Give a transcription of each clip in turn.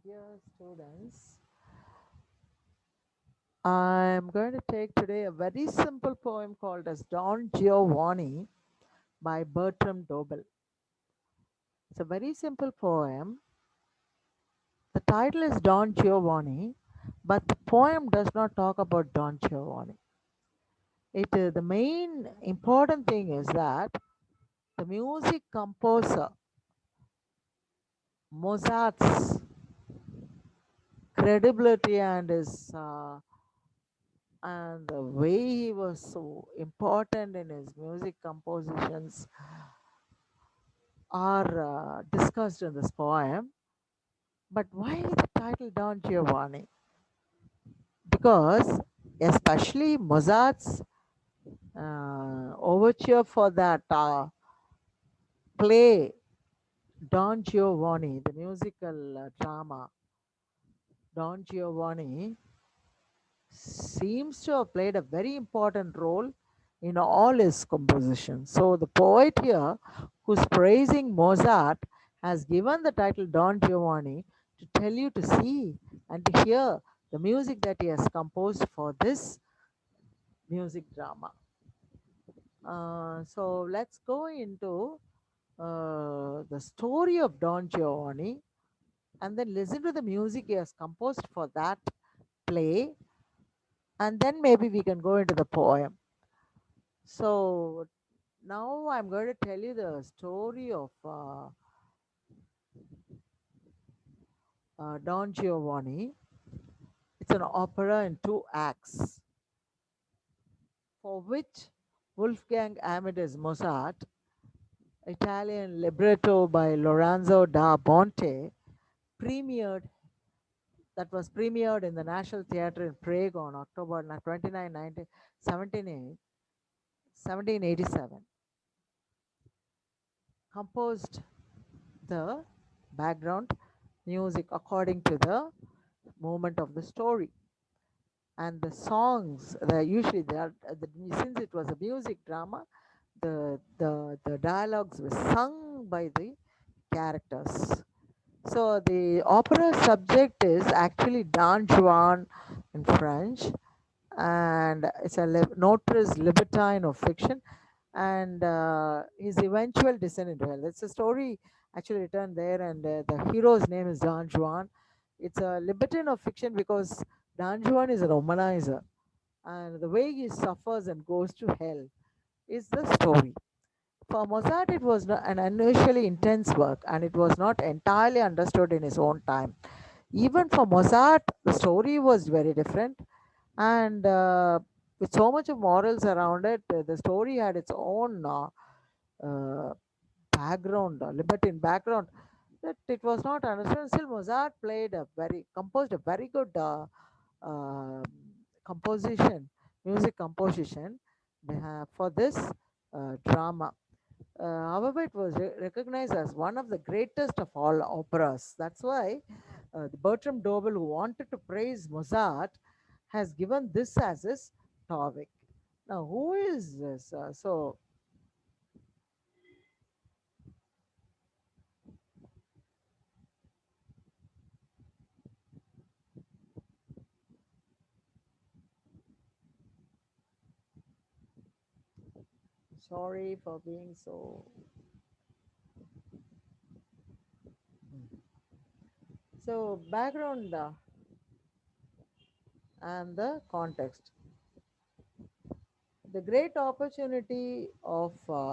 Dear students, I'm going to take today a very simple poem called as Don Giovanni by Bertram Dobell. It's a very simple poem. The title is Don Giovanni, but the poem does not talk about Don Giovanni. The main important thing is that the music composer Mozart's credibility and the way he was so important in his music compositions are discussed in this poem. But why the title Don Giovanni? Because especially Mozart's overture for that play Don Giovanni, the musical drama Don Giovanni, seems to have played a very important role in all his compositions. So the poet here, who's praising Mozart, has given the title Don Giovanni to tell you to see and to hear the music that he has composed for this music drama. So let's go into the story of Don Giovanni and then listen to the music he has composed for that play, and then maybe we can go into the poem. So now I'm going to tell you the story of Don Giovanni. It's an opera in two acts, for which Wolfgang Amadeus Mozart, Italian libretto by Lorenzo da Ponte, premiered that was premiered in the National Theatre in Prague on October 29, 1787. Composed the background music according to the movement of the story, and the songs usually they are since it was a music drama, the dialogues were sung by the characters. So the opera subject is actually Don Juan in French, and it's a notorious libertine of fiction, and his eventual descent into hell. It's a story actually written there, and the hero's name is Don Juan. It's a libertine of fiction because Don Juan is a womanizer, and the way he suffers and goes to hell is the story. For Mozart, it was an unusually intense work, and it was not entirely understood in his own time. Even for Mozart, the story was very different, and with so much of morals around it, the story had its own uh, background, libertine background, that it was not understood. Still, Mozart composed a very good uh, composition, music composition for this drama. However, it was recognized as one of the greatest of all operas. That's why Bertram Dobell, who wanted to praise Mozart, has given this as his topic. Now, who is this? Sorry for being so. So, background and the context. The great opportunity of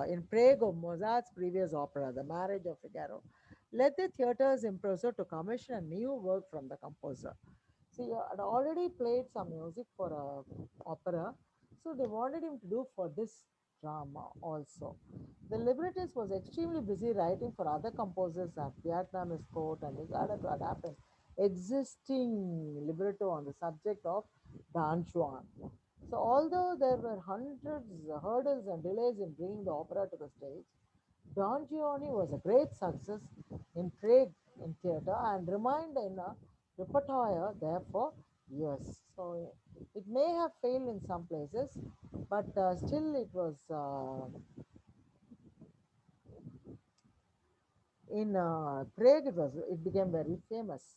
in Prague of Mozart's previous opera, The Marriage of Figaro, led the theater's impresario to commission a new work from the composer. See, he had already played some music for opera, so they wanted him to do for this drama also. The librettist was extremely busy writing for other composers at Vietnamese court and decided to adapt an existing libretto on the subject of Dan Juan. So, although there were hundreds hurdles and delays in bringing the opera to the stage, Don Giovanni was a great success in Prague in theatre and remained in a repertoire there for years. So it may have failed in some places, but still it was in Prague. It became very famous.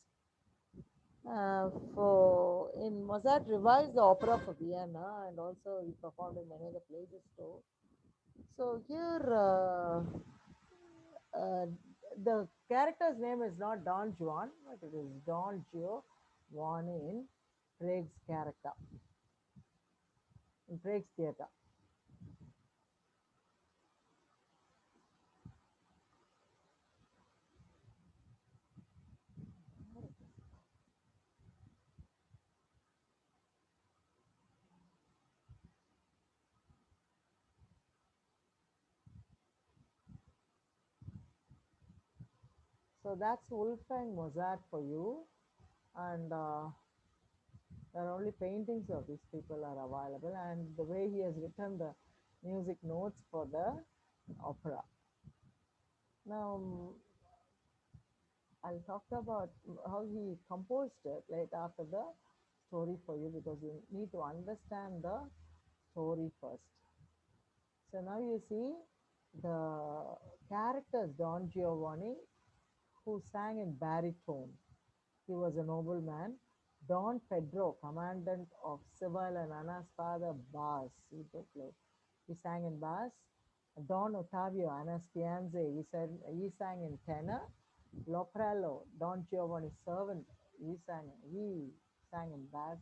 For in Mozart revised the opera for Vienna and also he performed in many other places too. So here uh, the character's name is not Don Juan, but it is Don Giovanni in Prague's character in Prague's theater. So that's Wolfgang Mozart for you, and there are only paintings of these people are available, and the way he has written the music notes for the opera. Now I'll talk about how he composed it later after the story for you because you need to understand the story first. So now you see the characters Don Giovanni who sang in baritone. He was a nobleman. Don Pedro, commandant of civil, and Anna's father, bass. He sang in bass. Don Ottavio, Anna's fiance, he sang in tenor. Loprello, Don Giovanni's servant, he sang in bass.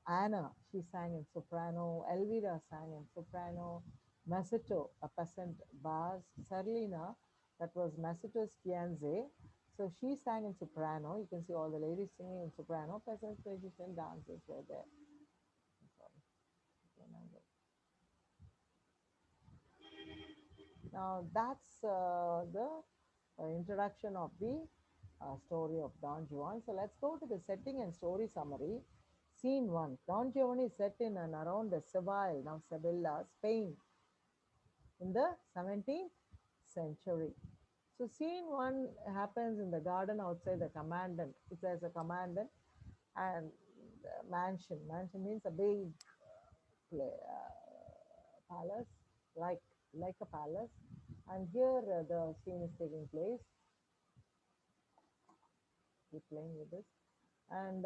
Anna, she sang in soprano. Elvira sang in soprano. Masato, a peasant bass. Serlina, that was Masato's fiance. So she sang in soprano. You can see all the ladies singing in soprano. Peasant musician dancers were there. I'm sorry. Remember. Now that's the introduction of the story of Don Juan. So let's go to the setting and story summary. Scene 1. Don Giovanni is set in and around the Seville, now Sevilla, Spain, in the 17th century. So scene 1 happens in the garden outside the commandant. It says a commandant and mansion. Mansion means a big palace, like like a palace. And here the scene is taking place. Keep playing with this. And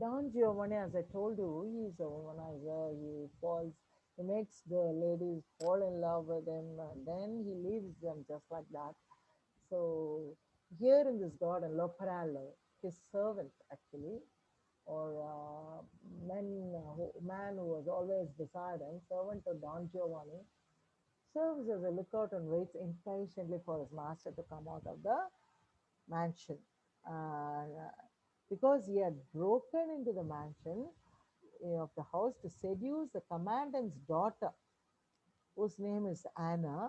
Don Giovanni, as I told you, he's a womanizer. He makes the ladies fall in love with him, and then he leaves them just like that. So here in this garden, Loprello, his servant actually, or man who was always beside him, servant to Don Giovanni, serves as a lookout and waits impatiently for his master to come out of the mansion. Because he had broken into the mansion of the house to seduce the commandant's daughter, whose name is Anna.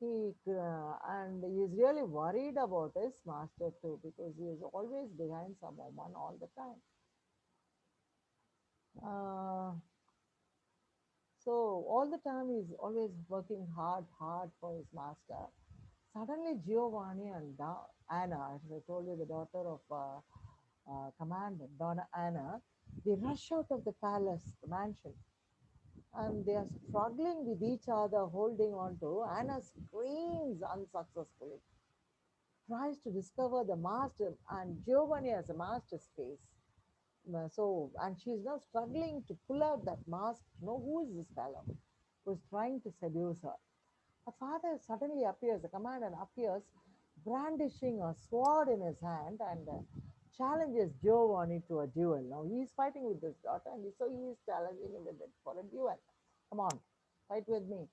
And he is really worried about his master too because he is always behind some woman all the time. Uh, so all the time he's always working hard for his master. Suddenly Giovanni and Anna, as I told you, the daughter of Commander Donna Anna, they rush out of the palace, the mansion, and they are struggling with each other, holding on to. Anna screams unsuccessfully, tries to discover the master, and Giovanni has a master's face. And she's now struggling to pull out that mask to know who is this fellow who's trying to seduce her. Her father suddenly appears, the commander appears, brandishing a sword in his hand and challenges Giovanni to a duel. Now he's fighting with his daughter, and so he is challenging him with it for a duel. Come on, fight with me.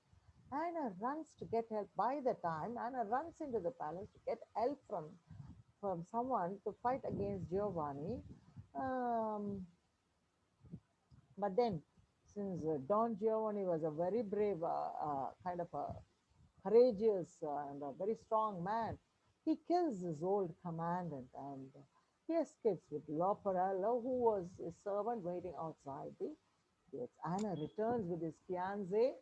Anna runs to get help. By the time Anna runs into the palace to get help from someone to fight against Giovanni, um, but then, since Don Giovanni was a very brave, kind of a courageous and a very strong man, he kills his old commandant and he escapes with Loparello, who was his servant waiting outside the gates. Anna returns with his fiance,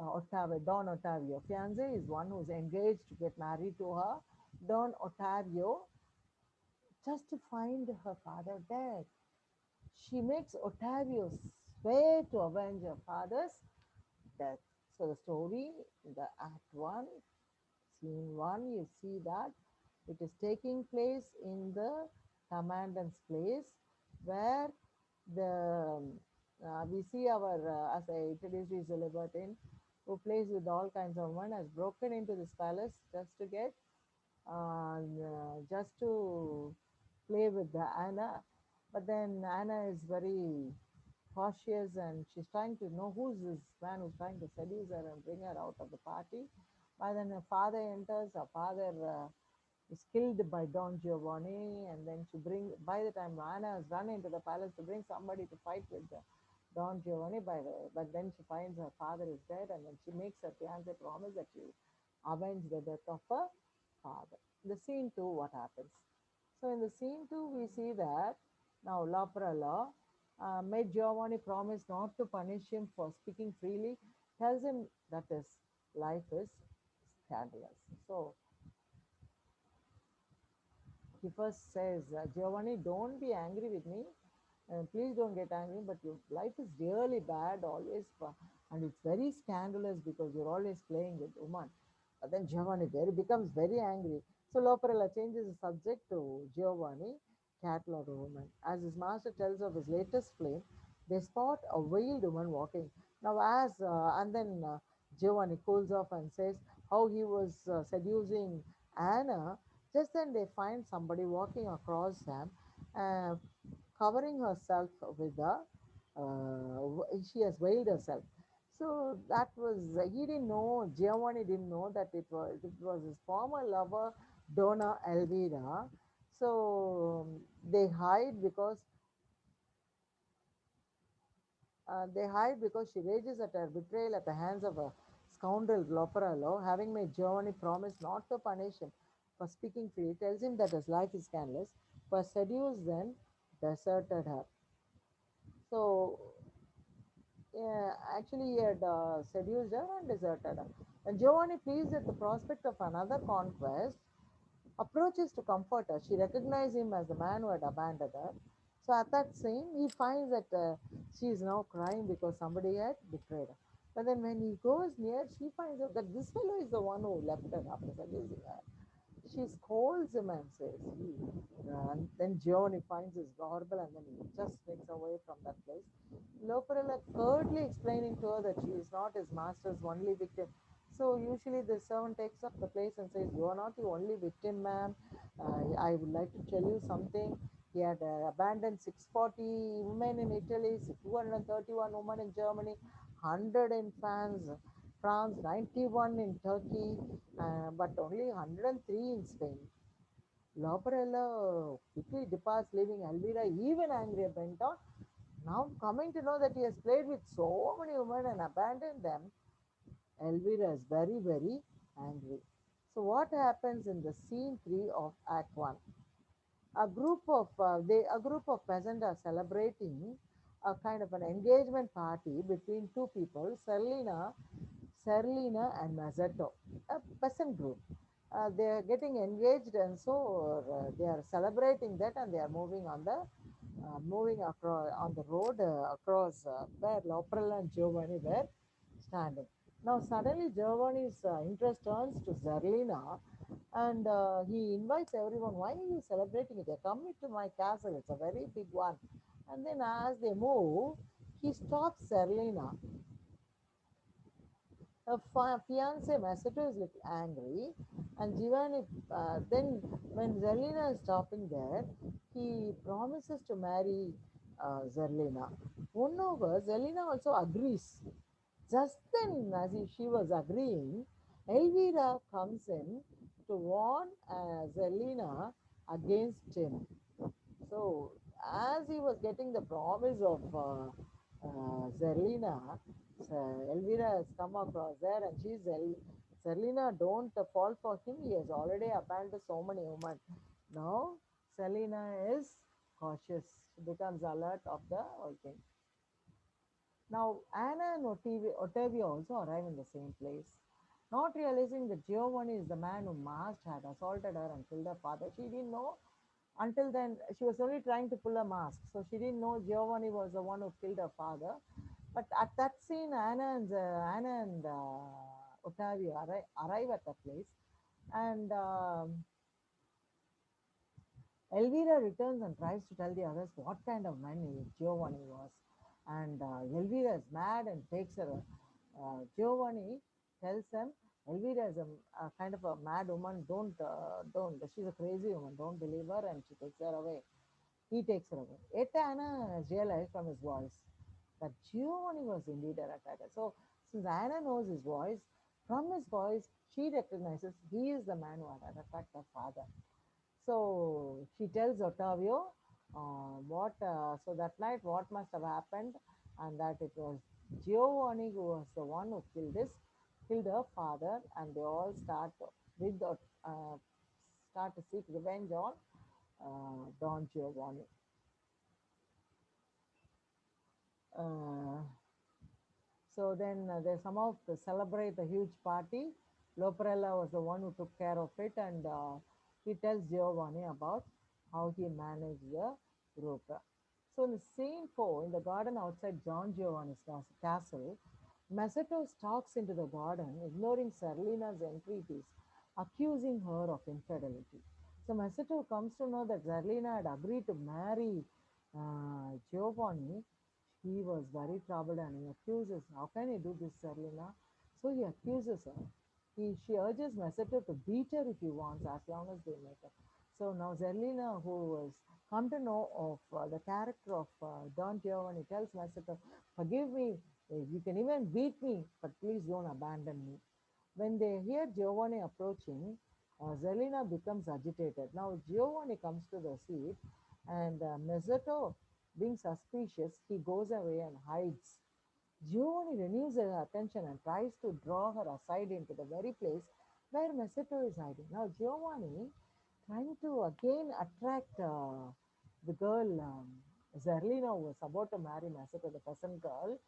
Ottavio, Don Ottavio. Fiance is one who's engaged to get married to her. Don Ottavio, just to find her father dead. She makes Ottavio swear to avenge her father's death. So the story, the Act One, Scene 1, you see that it is taking place in the commandant's place where the we see our, as I introduced you, the libertine who plays with all kinds of women has broken into this palace just to play with the Anna. But then Anna is very cautious and she's trying to know who's this man who's trying to seduce her and bring her out of the party. By then her father enters. Her father is killed by Don Giovanni, and then she bring. By the time Anna has run into the palace to bring somebody to fight with Don Giovanni, but then she finds her father is dead, and then she makes her fiance promise that she will avenge the death of her father. The scene two, what happens? So in the scene two, we see that now Laprella made Giovanni promise not to punish him for speaking freely, tells him that his life is scandalous. So he first says, Giovanni, don't be angry with me. Please don't get angry, but your life is really bad, always, and it's very scandalous because you're always playing with women. But then Giovanni becomes very angry. So Loperella changes the subject to Giovanni, cattle or woman. As his master tells of his latest flame, they spot a veiled woman walking. Now, and then Giovanni cools off and says how he was seducing Anna. Just then they find somebody walking across them, uh, covering herself with she has veiled herself. So that was, he didn't know, Giovanni didn't know that it was his former lover, Donna Elvira. So they hide because she rages at her betrayal at the hands of a scoundrel Loperello, having made Giovanni promise not to punish him for speaking freely, tells him that his life is scandalous, but seduced then deserted her. So, yeah, actually, he had seduced her and deserted her. And Giovanni, pleased at the prospect of another conquest, approaches to comfort her. She recognized him as the man who had abandoned her. So at that scene, he finds that she is now crying because somebody had betrayed her. But then when he goes near, she finds out that this fellow is the one who left her after seducing her. She scolds him and says, and then Giovanni finds this horrible and then he just sneaks away from that place. Loperella curtly explaining to her that she is not his master's only victim. So usually the servant takes up the place and says, you are not the only victim, ma'am. I would like to tell you something. He had abandoned 640 women in Italy, 231 women in Germany, 100 in France, 91 in Turkey, but only 103 in Spain. Loperella quickly departs, leaving Elvira even angrier, bent on. Now, coming to know that he has played with so many women and abandoned them, Elvira is very, very angry. So, what happens in the scene 3 of Act 1? A group of peasants are celebrating a kind of an engagement party between two people, Serlina and Mazzetto, a peasant group. They are getting engaged, and so they are celebrating that, and they are moving across on the road across where Loprella and Giovanni were standing. Now suddenly Giovanni's interest turns to Zerlina, and he invites everyone. Why are you celebrating it? Come to my castle. It's a very big one. And then as they move, he stops Zerlina. Her fiance Masato is little angry, and Giovanni. Then, when Zerlina is stopping there, he promises to marry Zerlina. Moreover, Zerlina also agrees. Just then, as if she was agreeing, Elvira comes in to warn Zerlina against him. So, as he was getting the promise of Zerlina, Elvira has come across there and Zerlina, don't fall for him. He has already abandoned so many women. Now, Selina is cautious. She becomes alert of the whole thing. Now, Anna and Ottavio also arrive in the same place. Not realizing that Giovanni is the man who masked had assaulted her and killed her father. She didn't know until then. She was only trying to pull a mask. So she didn't know Giovanni was the one who killed her father. But at that scene, Anna and Ottavio arrive at the place, and Elvira returns and tries to tell the others what kind of man Giovanni was. And Elvira is mad and takes her. Giovanni tells them Elvira is a kind of a mad woman. Don't. She's a crazy woman. Don't believe her. And she takes her away. He takes her away. Yet Anna has realized from his voice that Giovanni was indeed an attacker. So since Anna knows his voice, from his voice, she recognizes he is the man who had attacked her father. So she tells Ottavio so that night what must have happened, and that it was Giovanni who was the one who killed her father, and they all with uh, start to seek revenge on Don Giovanni. Uh, So then they somehow celebrate a huge party. Loprella was the one who took care of it, and he tells Giovanni about how he managed the group. So in the scene 4, in the garden outside John Giovanni's castle, Masato stalks into the garden, ignoring Serlina's entreaties, accusing her of infidelity. So Masato comes to know that Zerlina had agreed to marry Giovanni. He was very troubled and he accuses, how can you do this, Serlina? So he accuses her. She urges Masato to beat her if he wants, as long as they make up. So now Zerlina, who has come to know of the character of Don Giovanni, tells Masato, forgive me, you can even beat me, but please don't abandon me. When they hear Giovanni approaching, Zelina becomes agitated. Now Giovanni comes to the seat, and Mazzetto, being suspicious, he goes away and hides. Giovanni renews her attention and tries to draw her aside into the very place where Mazzetto is hiding. Now Giovanni, trying to again attract the girl, Zerlina, who was about to marry Mazzetto, the peasant girl,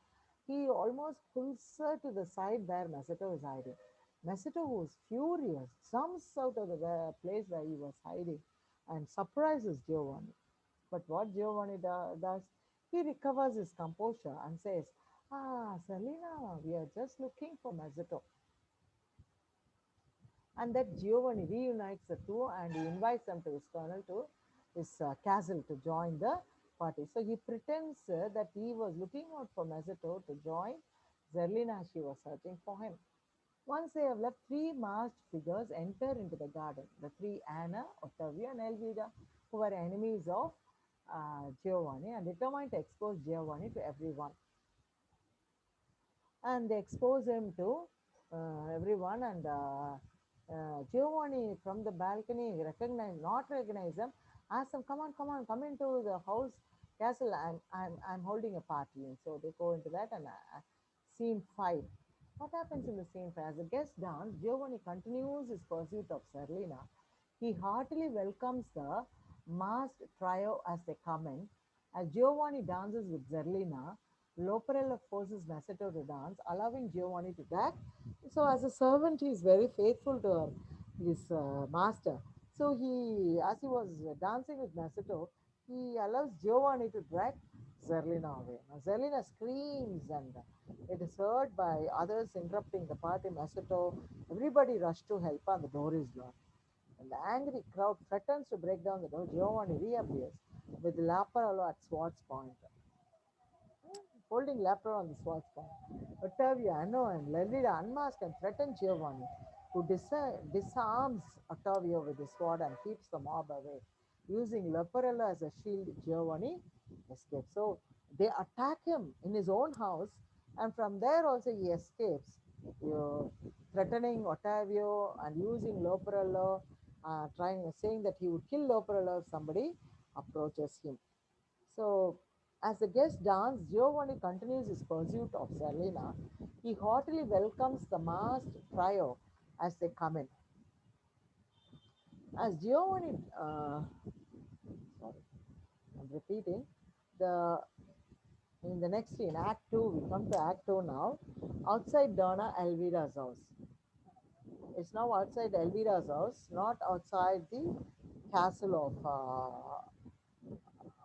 he almost pulls her to the side where Masato is hiding. Masato was furious, jumps out of the place where he was hiding and surprises Giovanni. But what Giovanni does, he recovers his composure and says, Ah, Selina, we are just looking for Masato. And that Giovanni reunites the two and he invites them to his colonel to his castle to join the party. So he pretends that he was looking out for Masato to join Zerlina as she was searching for him. Once they have left, three masked figures enter into the garden. The three Anna, Ottavio, and Elvira, who were enemies of Giovanni and determined to expose Giovanni to everyone. And they expose him to everyone, and Giovanni from the balcony not recognize them, ask them, come on, come into the house castle. I'm holding a party, and so they go into that. And scene 5. What happens in the scene 5? As the guest dance, Giovanni continues his pursuit of Serlina. He heartily welcomes the masked trio as they come in. As Giovanni dances with Zerlina, Loperella forces Masato to dance, allowing Giovanni to drag. So, as a servant, he is very faithful to his master. So, as he was dancing with Masato, he allows Giovanni to drag Zerlina away. Now, Zerlina screams, and it is heard by others interrupting the party. Masato, everybody rushed to help, and the door is locked. When the angry crowd threatens to break down the door, Giovanni reappears with Laparello at sword's point, holding Lapro on the sword's point. Ottavio, Anno, and Lelida unmask and threaten Giovanni, who disarms Ottavio with his sword and keeps the mob away. Using Leporello as a shield, Giovanni escapes. So they attack him in his own house, and from there also he escapes, threatening Ottavio and using Loperello, saying that he would kill Loperello if somebody approaches him. So, as the guests dance, Giovanni continues his pursuit of Selena. He heartily welcomes the masked trio as they come in. As Giovanni, sorry, I'm repeating, the in the next scene, Act 2, we come to Act 2 now, outside Donna Elvira's house. It's now outside Elvira's house, not outside the castle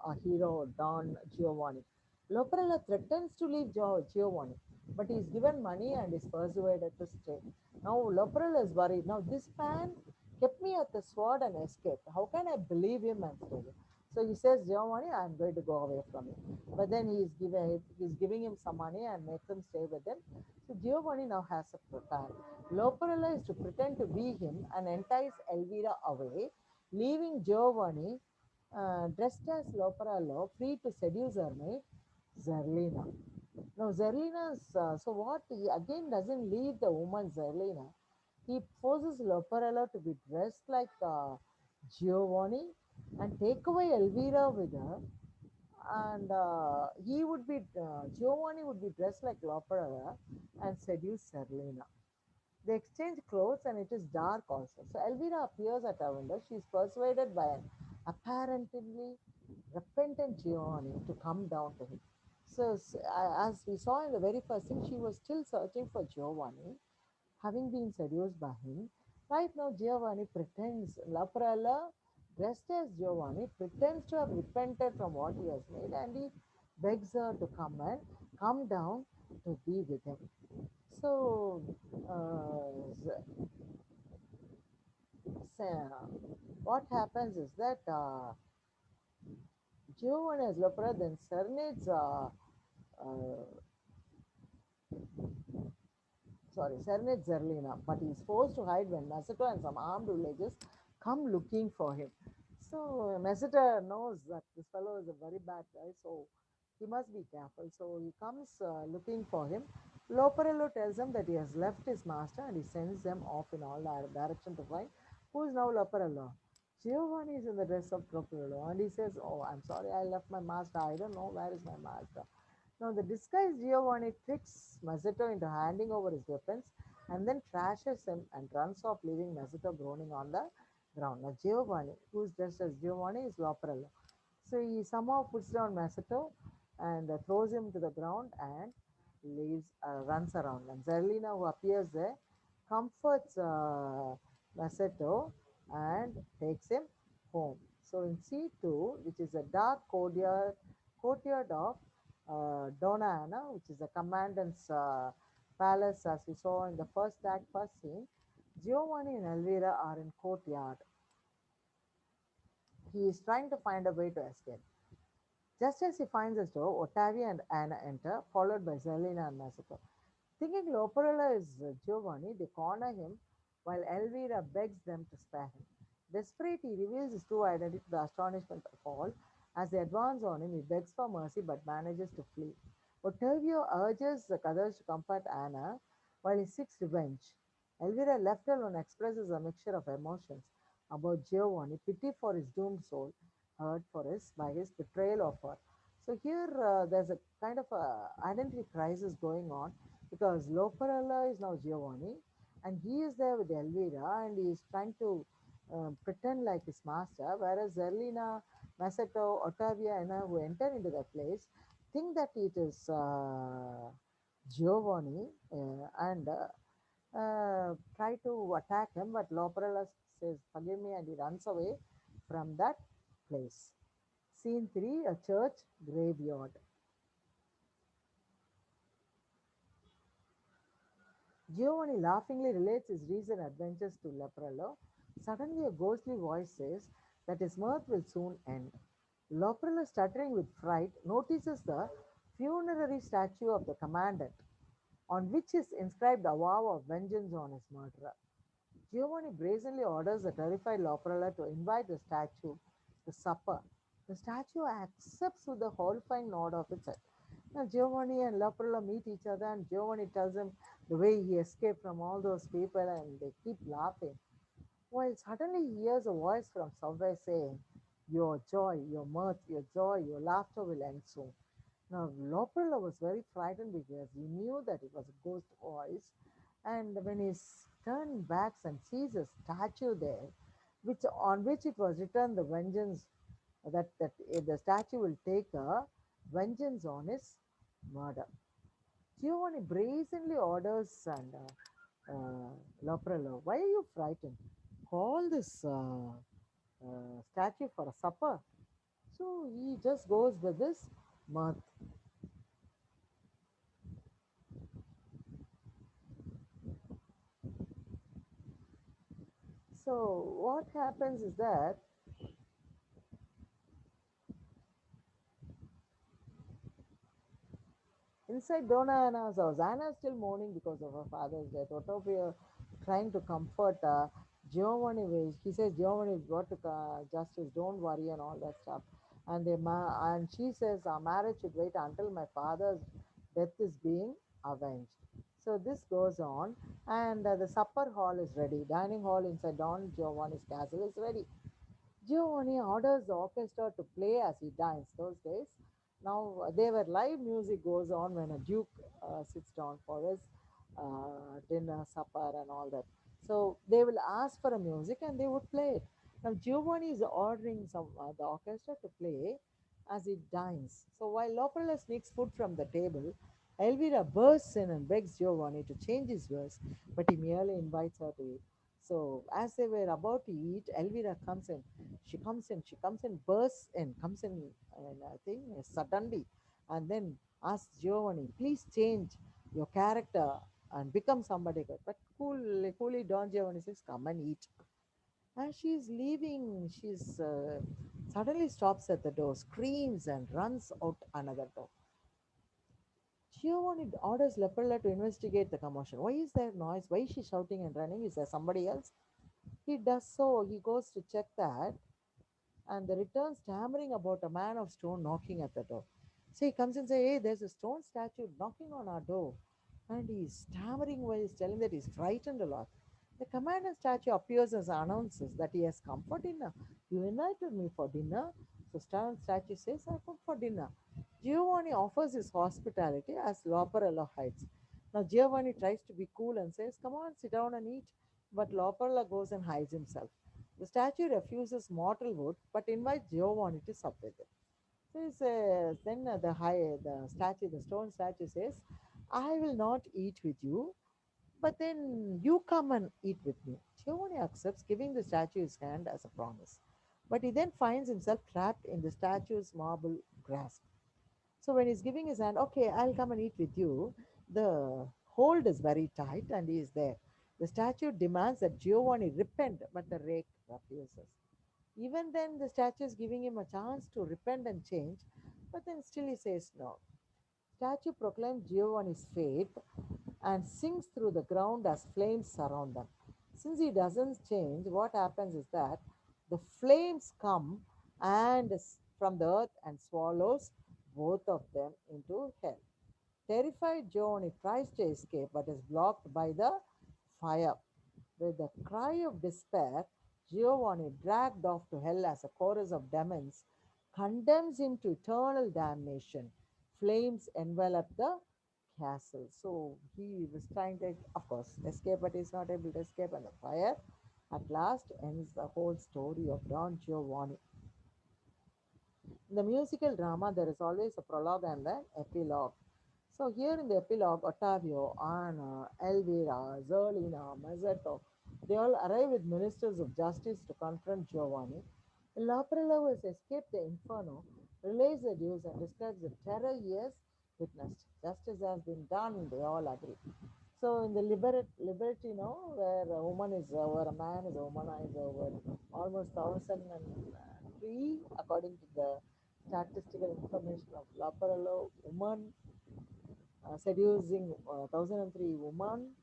of hero Don Giovanni. Loparella threatens to leave Giovanni, but he is given money and is persuaded to stay. Now Loparella is worried. Now this man kept me at the sword and escaped. How can I believe him and stay there? So he says, Giovanni, I'm going to go away from you. But then he's giving him some money and makes him stay with him. So Giovanni now has a plan. Loparella is to pretend to be him and entice Elvira away, leaving Giovanni dressed as Loparello, free to seduce her mate, Zerlina. Now, Zerlina's, so what he again doesn't leave the woman Zerlina. He forces Loparello to be dressed like Giovanni and take away Elvira with her. And Giovanni would be dressed like Loparella and seduce Zerlina. They exchange clothes and it is dark also. So Elvira appears at her window. She is persuaded by an apparently repentant Giovanni to come down to him. So, as we saw in the very first scene, she was still searching for Giovanni, having been seduced by him. Right now, Giovanni pretends, Laprella, dressed as Giovanni, pretends to have repented from what he has made and he begs her to come down to be with him. So, what happens is that Giovanni as Lepra then serenades, serenades Zerlina, but he is forced to hide when Macedo and some armed villagers come looking for him. So Macedo knows that this fellow is a very bad guy, so he must be careful. So he comes looking for him. Loparello tells him that he has left his master and he sends them off in all direction to find who is now Loparello. Giovanni is in the dress of Loparello and he says, "Oh, I'm sorry, I left my master. I don't know where is my master." Now, the disguised Giovanni tricks Mazzetto into handing over his weapons and then trashes him and runs off, leaving Mazzetto groaning on the ground. Now, Giovanni, who's dressed as Giovanni, is Loparello. So he somehow puts down Mazzetto and throws him to the ground and runs around. And Zerlina, who appears there, comforts Mazzetto and takes him home. So in C2, which is a dark courtyard of Donna Anna, which is the commandant's palace, as we saw in the first scene, Giovanni and Elvira are in courtyard. He is trying to find a way to escape. Just as he finds his door, Ottavia and Anna enter, followed by Zelina and Massacre. Thinking Loparella is Giovanni, they corner him while Elvira begs them to spare him. Desperate, he reveals his true identity to the astonishment of all. As they advance on him, he begs for mercy but manages to flee. Ottavio urges the others to comfort Anna while he seeks revenge. Elvira, left alone, expresses a mixture of emotions about Giovanni, pity for his doomed soul, hurt by his betrayal of her. So here there's a kind of a identity crisis going on because Loparella is now Giovanni and he is there with Elvira and he is trying to pretend like his master, whereas Zerlina, Masato, Ottavia, and who enter into the place think that it is Giovanni and try to attack him, but Loparella says, "Forgive me," and he runs away from that place. Scene 3, a church graveyard. Giovanni laughingly relates his recent adventures to Leporello. Suddenly, a ghostly voice says that his mirth will soon end. Leporello, stuttering with fright, notices the funerary statue of the commandant, on which is inscribed a vow of vengeance on his murderer. Giovanni brazenly orders the terrified Leporello to invite the statue to supper. The statue accepts with a horrifying nod of its head. Now, Giovanni and Leporello meet each other, and Giovanni tells him the way he escaped from all those people, and they keep laughing. While suddenly he hears a voice from somewhere saying, "Your joy, your mirth, your joy, your laughter will end soon." Now, Leporello was very frightened because he knew that it was a ghost voice, and when he turns back and sees a statue there, which on which it was written the vengeance that the statue will take a vengeance on his murder. Giovanni brazenly orders and Loprello, "Why are you frightened? Call this statue for a supper." So he just goes with this mirth. So what happens is that inside Donna Anna's house, Anna is still mourning because of her father's death. Ottavio trying to comfort Giovanni. He says Giovanni is brought to justice. Don't worry and all that stuff. And she says our marriage should wait until my father's death is being avenged. So this goes on, and the supper hall is ready. Dining hall inside Don Giovanni's castle is ready. Giovanni orders the orchestra to play as he dines. Those days, now they were live music goes on when a duke sits down for his dinner, supper, and all that. So they will ask for a music and they would play it. Now Giovanni is ordering the orchestra to play as he dines. So while Loprella sneaks food from the table, Elvira bursts in and begs Giovanni to change his verse, but he merely invites her to eat. So as they were about to eat, Elvira comes in. She bursts in, comes in, and I think suddenly, and then asks Giovanni, please change your character and become somebody good. But coolly Don Giovanni says, come and eat. As she's leaving, she's suddenly stops at the door, screams, and runs out another door. Giovanni orders Leperla to investigate the commotion. Why is there noise? Why is she shouting and running? Is there somebody else? He does so. He goes to check that and the returns stammering about a man of stone knocking at the door. So he comes and says, hey, there's a stone statue knocking on our door. And he's stammering while he's telling that he's frightened a lot. The commander statue appears as announces that he has come for dinner. You invited me for dinner. So stone statue says, I come for dinner. Giovanni offers his hospitality as Loparello hides. Now Giovanni tries to be cool and says, come on, sit down and eat. But Loparello goes and hides himself. The statue refuses mortal wood but invites Giovanni to sup with it. So he says, then the stone statue says, I will not eat with you, but then you come and eat with me. Giovanni accepts, giving the statue his hand as a promise. But he then finds himself trapped in the statue's marble grasp. So when he's giving his hand, okay, I'll come and eat with you, the hold is very tight and he is there. The statue demands that Giovanni repent, but the rake refuses. Even then, the statue is giving him a chance to repent and change, but then still he says no. Statue proclaims Giovanni's faith and sinks through the ground as flames surround them. Since he doesn't change, what happens is that the flames come from the earth and swallows both of them into hell. Terrified, Giovanni tries to escape but is blocked by the fire. With a cry of despair, Giovanni, dragged off to hell as a chorus of demons, condemns him to eternal damnation. Flames envelop the castle. So he was trying to, of course, escape, but he's not able to escape, and the fire at last ends the whole story of Don Giovanni. In the musical drama, there is always a prologue and an epilogue. So here in the epilogue, Ottavio, Anna, Elvira, Zerlina, Mazzetto, they all arrive with ministers of justice to confront Giovanni. Laprella, who has escaped the inferno, relays the news and describes the terror he has witnessed. Justice has been done, they all agree. So in the liberty, where a woman is over, a man is a womanized over almost 1,003, according to the statistical information of Laparello, woman seducing 1,003 women,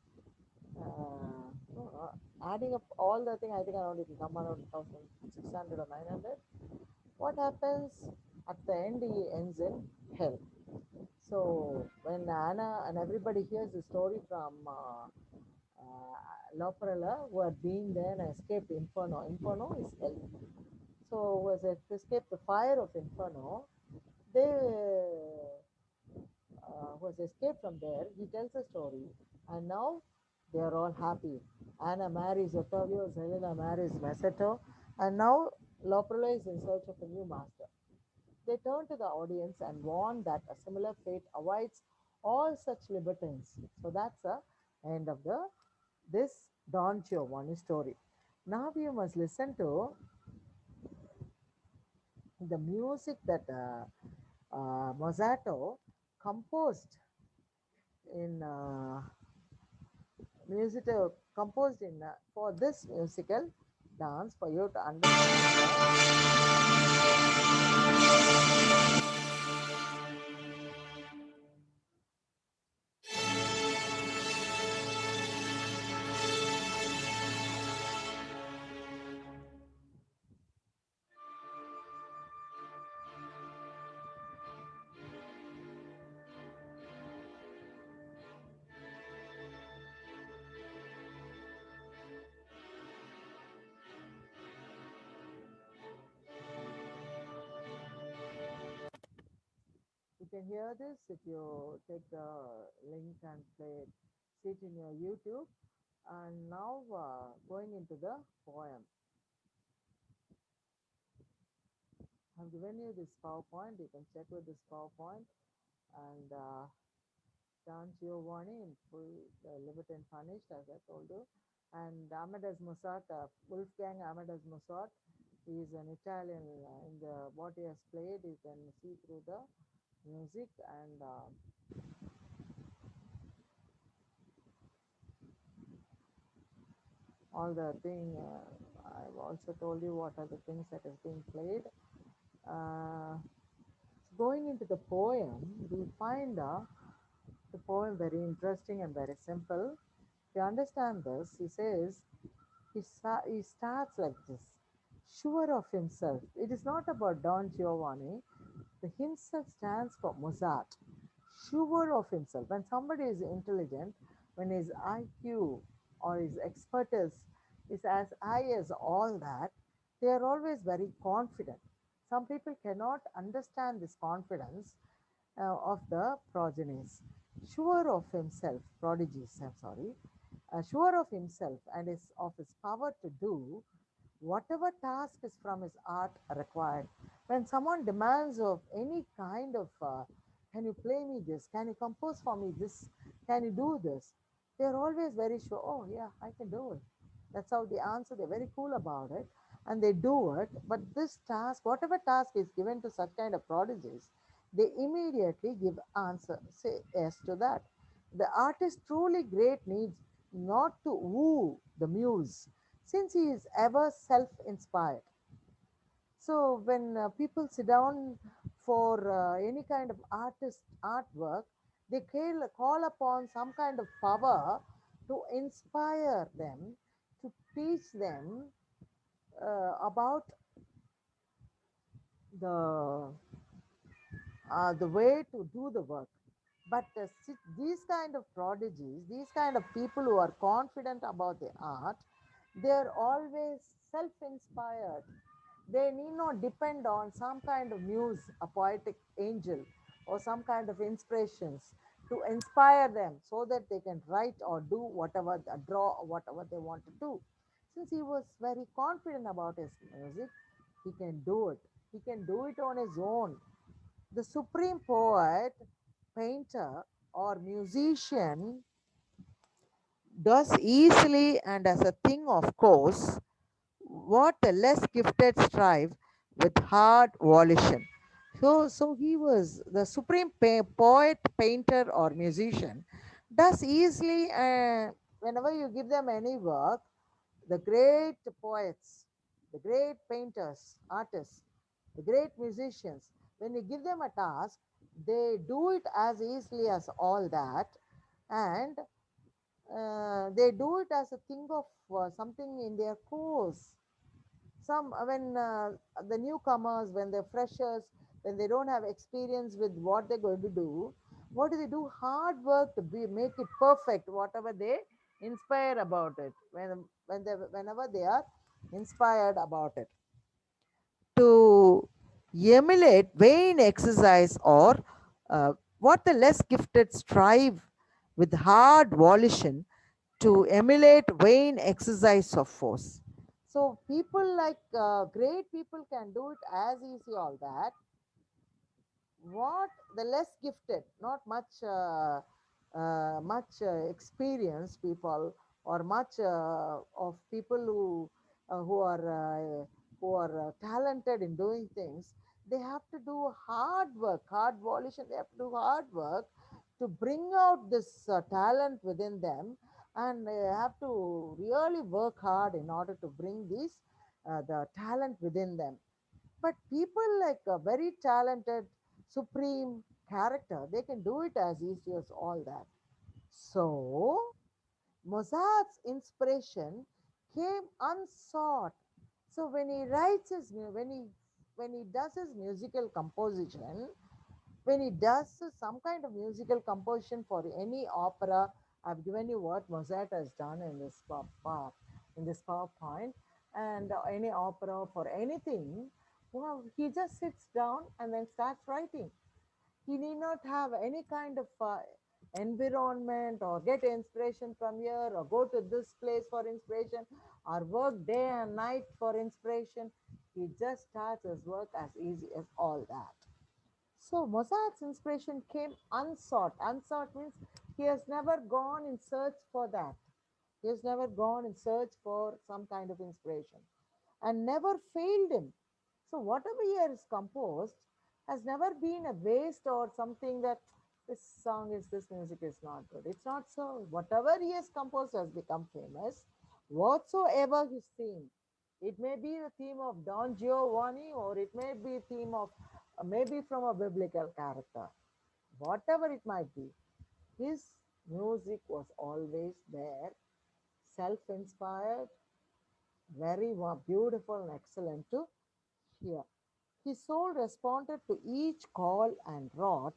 adding up all the thing, I think around it will come around 1,600 or 900. What happens at the end? He ends in hell. So when Anna and everybody hears the story from Loprella, who had been there and escaped Inferno. Inferno is hell. So was it to escape the fire of Inferno? They was escaped from there. He tells a story, and now they are all happy. Anna marries Ottavio, Zelina marries Masetto, and now Loprella is in search of a new master. They turn to the audience and warn that a similar fate awaits all such libertines. So that's the end of the this Don Giovanni story. Now you must listen to the music that Mozzato composed in music composed in for this musical dance for you to understand. You can hear this if you take the link and play it, see it in your YouTube. And now going into the poem. I've given you this PowerPoint. You can check with this PowerPoint and Don Giovanni in full Libertine Punished, as I told you. And Amadeus Musart, Wolfgang Amadeus Musart, he is an Italian. In the what he has played, you can see through the music and all the thing. I've also told you what are the things that is being played. Uh, Going into the poem, we find the poem very interesting and very simple. If you understand this, he says, he starts like this, sure of himself. It is not about Don Giovanni. The himself stands for Mozart. Sure of himself. When somebody is intelligent, when his IQ or his expertise is as high as all that, they are always very confident. Some people cannot understand this confidence of the progenies. Sure of himself, prodigies, I'm sorry, sure of himself and of his power to do whatever task is from his art required. When someone demands of any kind of, can you play me this? Can you compose for me this? Can you do this? They're always very sure, oh, yeah, I can do it. That's how they answer. They're very cool about it and they do it. But this task, whatever task is given to such kind of prodigies, they immediately give answer, say yes to that. The artist truly great needs not to woo the muse, since he is ever self inspired. So when people sit down for any kind of artist artwork, they call upon some kind of power to inspire them, to teach them about the the way to do the work. But these kind of prodigies, these kind of people who are confident about the art, they are always self-inspired. They need not depend on some kind of muse, a poetic angel, or some kind of inspirations to inspire them so that they can write or do whatever, draw or whatever they want to do. Since he was very confident about his music, he can do it. He can do it on his own. The supreme poet, painter, or musician does easily and as a thing of course what the less gifted strive with hard volition. So he was the supreme poet, painter, or musician does easily, whenever you give them any work, the great poets, the great painters, artists, the great musicians, when you give them a task, they do it as easily as all that, and they do it as a thing of something in their course. Some when the newcomers, when they're freshers, when they don't have experience with what they're going to do, what do they do? Hard work to make it perfect, whatever they inspire about it, whenever they are inspired about it, to emulate vain exercise or what the less gifted strive with hard volition to emulate vain exercise of force. So people like great people can do it as easy all that. What the less gifted, not much experienced people or much of people who are talented in doing things, they have to do hard work, hard volition. They have to do hard work to bring out this talent within them, and they have to really work hard in order to bring this the talent within them. But people like a very talented supreme character, they can do it as easy as all that. So Mozart's inspiration came unsought. So when he writes his when he does his musical composition, when he does some kind of musical composition for any opera, I've given you what Mozart has done in this in this PowerPoint, and any opera for anything. Well, he just sits down and then starts writing. He need not have any kind of environment or get inspiration from here or go to this place for inspiration or work day and night for inspiration. He just starts his work as easy as all that. So Mozart's inspiration came unsought. Unsought means he has never gone in search for that. He has never gone in search for some kind of inspiration and never failed him. So whatever he has composed has never been a waste or something that this music is not good. It's not so. Whatever he has composed has become famous. Whatsoever his theme, it may be the theme of Don Giovanni or it may be theme of maybe from a biblical character. Whatever it might be, his music was always there, self-inspired, very beautiful and excellent to hear. His soul responded to each call and wrought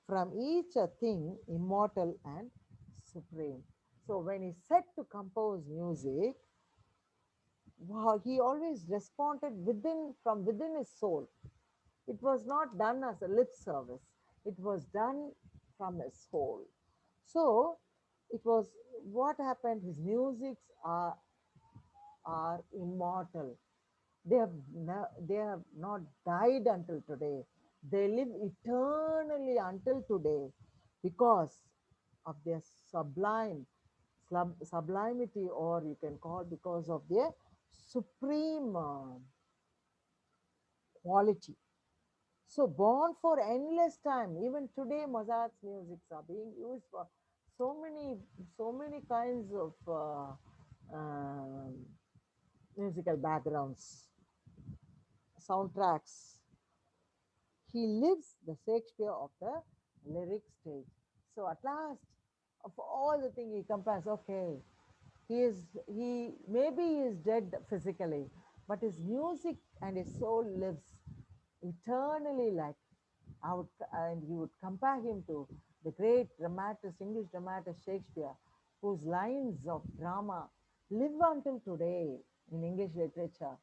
from each a thing immortal and supreme. So when he set to compose music, wow, he always responded within from within his soul. It was not done as a lip service. It was done from his soul. So it was what happened. His musics are immortal. They have not died until today. They live eternally until today because of their sublimity, or you can call because of their supreme quality. So born for endless time. Even today, Mozart's musics are being used for so many, so many kinds of musical backgrounds, soundtracks. He lives the Shakespeare of the lyric stage. So at last, of all the things he compares, okay, he maybe he is dead physically, but his music and his soul lives eternally. Like I would, and you would compare him to the great dramatist, English dramatist Shakespeare, whose lines of drama live until today in English literature,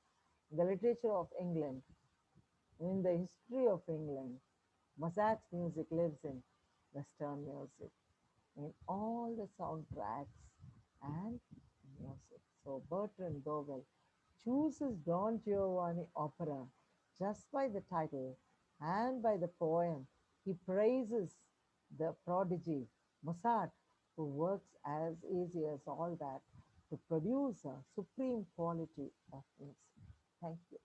the literature of England, in the history of England. Mozart's music lives in Western music, in all the soundtracks and music. So Bertrand Dobell chooses Don Giovanni opera just by the title and by the poem. He praises the prodigy Mozart, who works as easy as all that to produce a supreme quality of music. Thank you.